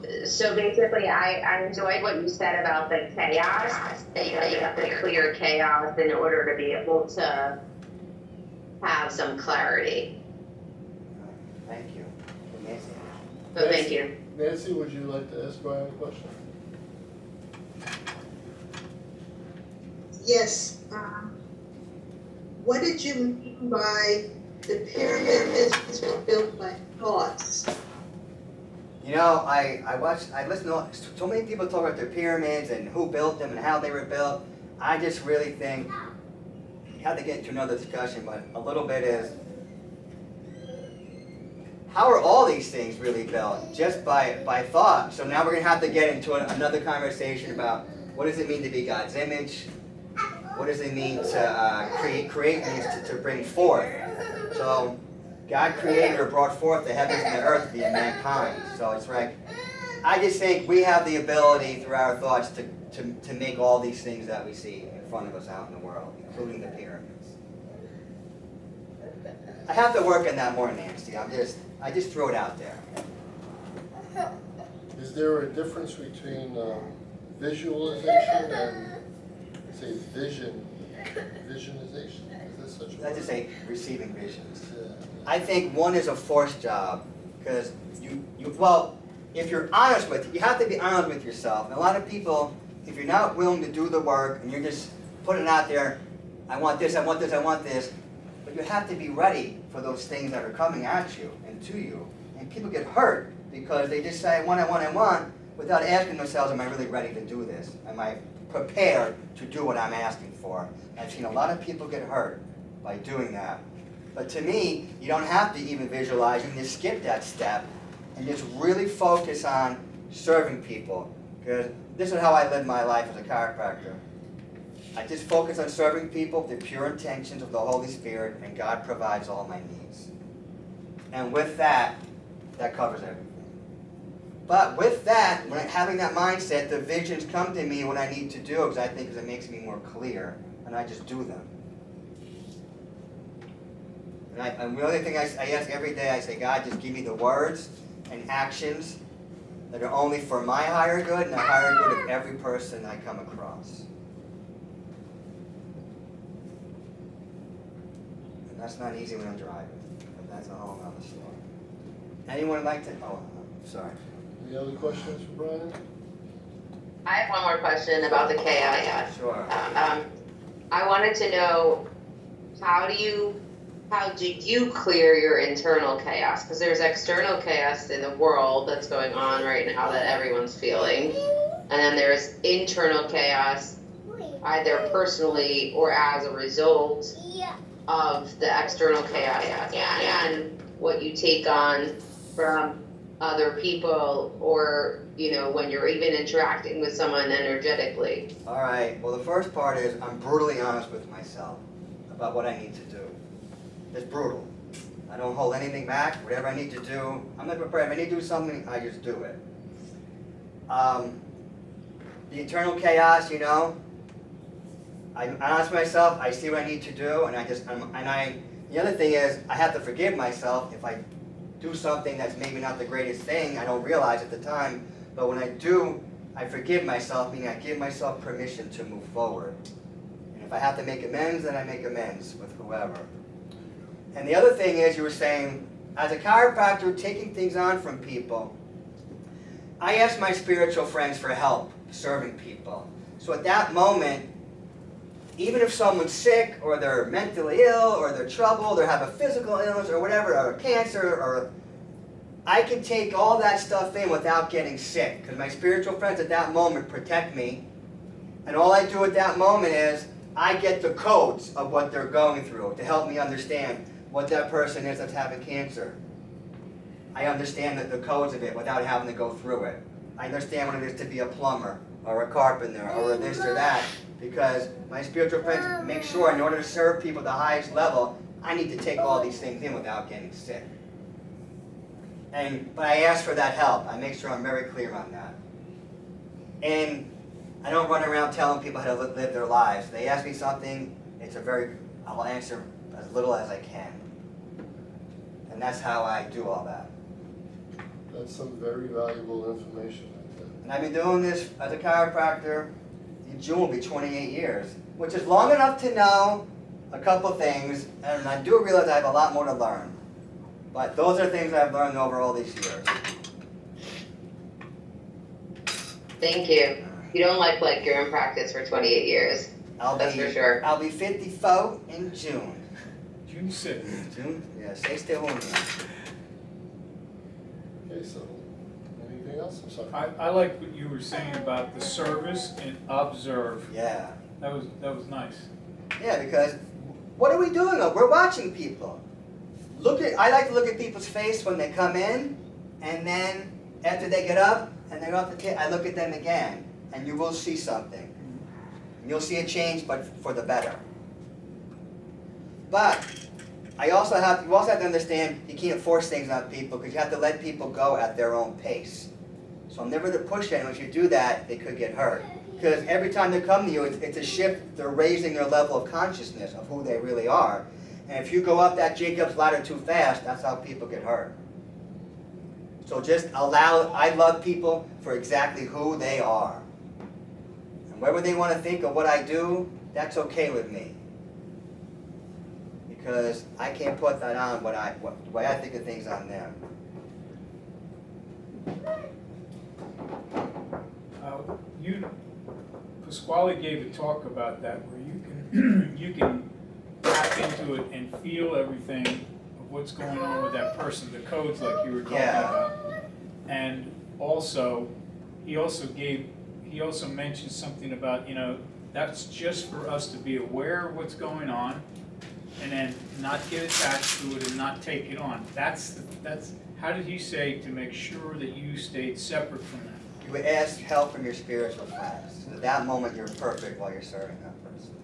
basically, I enjoyed what you said about the chaos, that you have to clear chaos in order to be able to have some clarity. Thank you. Amazing. So thank you. Nancy, would you like to ask Brian a question? Yes, what did you mean by the pyramid is built by thoughts? You know, I listened to so many people talk about their pyramids and who built them and how they were built. I just really think, you have to get into another discussion, but a little bit is, how are all these things really built? Just by thought. So now we're going to have to get into another conversation about what does it mean to be God's image? What does it mean to create means to bring forth? So God created or brought forth the heavens and the earth via mankind. So it's like, I just think we have the ability through our thoughts to make all these things that we see in front of us out in the world, including the pyramids. I have to work on that more, Nancy. I just throw it out there. Is there a difference between visualization and, say, visionization? Is that such a I word? just say receiving visions. Yeah. I think one is a forced job, because if you're honest with it, you have to be honest with yourself. And a lot of people, if you're not willing to do the work and you're just putting it out there, I want this, I want this, I want this, but you have to be ready for those things that are coming at you and to you. And people get hurt because they just say, I want, without asking themselves, am I really ready to do this? Am I prepared to do what I'm asking for? I've seen a lot of people get hurt by doing that. But to me, you don't have to even visualize. You can just skip that step and just really focus on serving people. Because this is how I live my life as a chiropractor. I just focus on serving people with the pure intentions of the Holy Spirit, and God provides all my needs. And with that, that covers everything. But with that, when having that mindset, the visions come to me what I need to do, because I think it makes me more clear, and I just do them. And the other thing I ask every day, I say, God, just give me the words and actions that are only for my higher good and the higher good of every person I come across. And that's not easy when I'm driving, but that's a whole other story. Anyone like to, oh, sorry. Any other questions for Brian? I have one more question about the chaos. Sure. I wanted to know, how do you clear your internal chaos? Because there's external chaos in the world that's going on right now that everyone's feeling. And then there's internal chaos, either personally or as a result of the external chaos. And what you take on from other people, or, you know, when you're even interacting with someone energetically. All right, well, the first part is I'm brutally honest with myself about what I need to do. It's brutal. I don't hold anything back. Whatever I need to do, I'm not prepared. If I need to do something, I just do it. The internal chaos, you know, I'm honest with myself. I see what I need to do, and the other thing is, I have to forgive myself if I do something that's maybe not the greatest thing. I don't realize at the time, but when I do, I forgive myself, meaning I give myself permission to move forward. And if I have to make amends, then I make amends with whoever. And the other thing is, you were saying, as a chiropractor, taking things on from people, I ask my spiritual friends for help serving people. So at that moment, even if someone's sick, or they're mentally ill, or they're troubled, or have a physical illness, or whatever, or cancer, or I can take all that stuff in without getting sick, because my spiritual friends at that moment protect me, and all I do at that moment is I get the codes of what they're going through to help me understand what that person is that's having cancer. I understand the codes of it without having to go through it. I understand what it is to be a plumber, or a carpenter, or this or that, because my spiritual friends make sure in order to serve people at the highest level, I need to take all these things in without getting sick. But I ask for that help. I make sure I'm very clear on that. And I don't run around telling people how to live their lives. They ask me something, I'll answer as little as I can. And that's how I do all that. That's some very valuable information right there. And I've been doing this as a chiropractor. In June will be 28 years, which is long enough to know a couple things, and I do realize I have a lot more to learn. But those are things I've learned over all these years. Thank you. You don't like you're in practice for 28 years. That's for sure. I'll be 54 in June. June 6th. June? Yeah, stay still home. Okay, so, anything else? I'm sorry. I like what you were saying about the service and observe. Yeah. That was nice. Yeah, because what are we doing? We're watching people. I like to look at people's face when they come in, and then after they get up and they're off the table, I look at them again, and you will see something. And you'll see a change, but for the better. But you also have to understand you can't force things on people, because you have to let people go at their own pace. So I'm never to push anyone. If you do that, they could get hurt. Because every time they come to you, it's a shift. They're raising their level of consciousness of who they really are. And if you go up that Jacob's ladder too fast, that's how people get hurt. So just I love people for exactly who they are. And whatever they want to think of what I do, that's okay with me. Because I can't put that on the way I think of things on them. Pasquale gave a talk about that where you can tap into it and feel everything of what's going on with that person, the codes like you were talking about. And also, he also mentioned something about, that's just for us to be aware of what's going on and then not get attached to it and not take it on. That's how did he say to make sure that you stayed separate from that? You would ask help from your spiritual friends. At that moment, you're perfect while you're serving that person.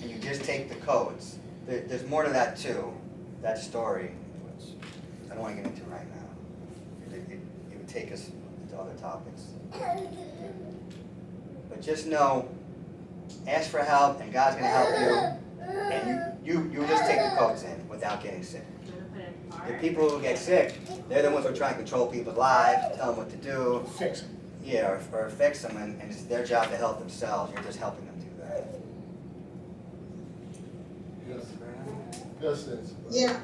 And you just take the codes. There's more to that too, that story, which I don't want to get into right now. It would take us into other topics. But just know, ask for help, and God's going to help you. And you just take the codes in without getting sick. The people who get sick, they're the ones who are trying to control people's lives, tell them what to do. Fix them. Yeah, or fix them, and it's their job to help themselves. You're just helping them do that. Yes. Yes, Nancy. Yeah,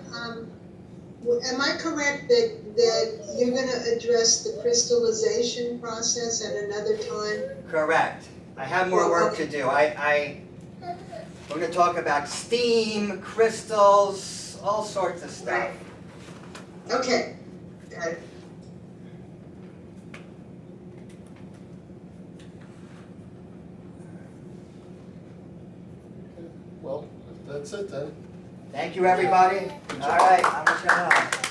am I correct that you're gonna address the crystallization process at another time? Correct. I have more work to do. We're gonna talk about steam, crystals, all sorts of stuff. Right. Okay, got it. Well, that's it then. Thank you, everybody. All right, I'm Michelle.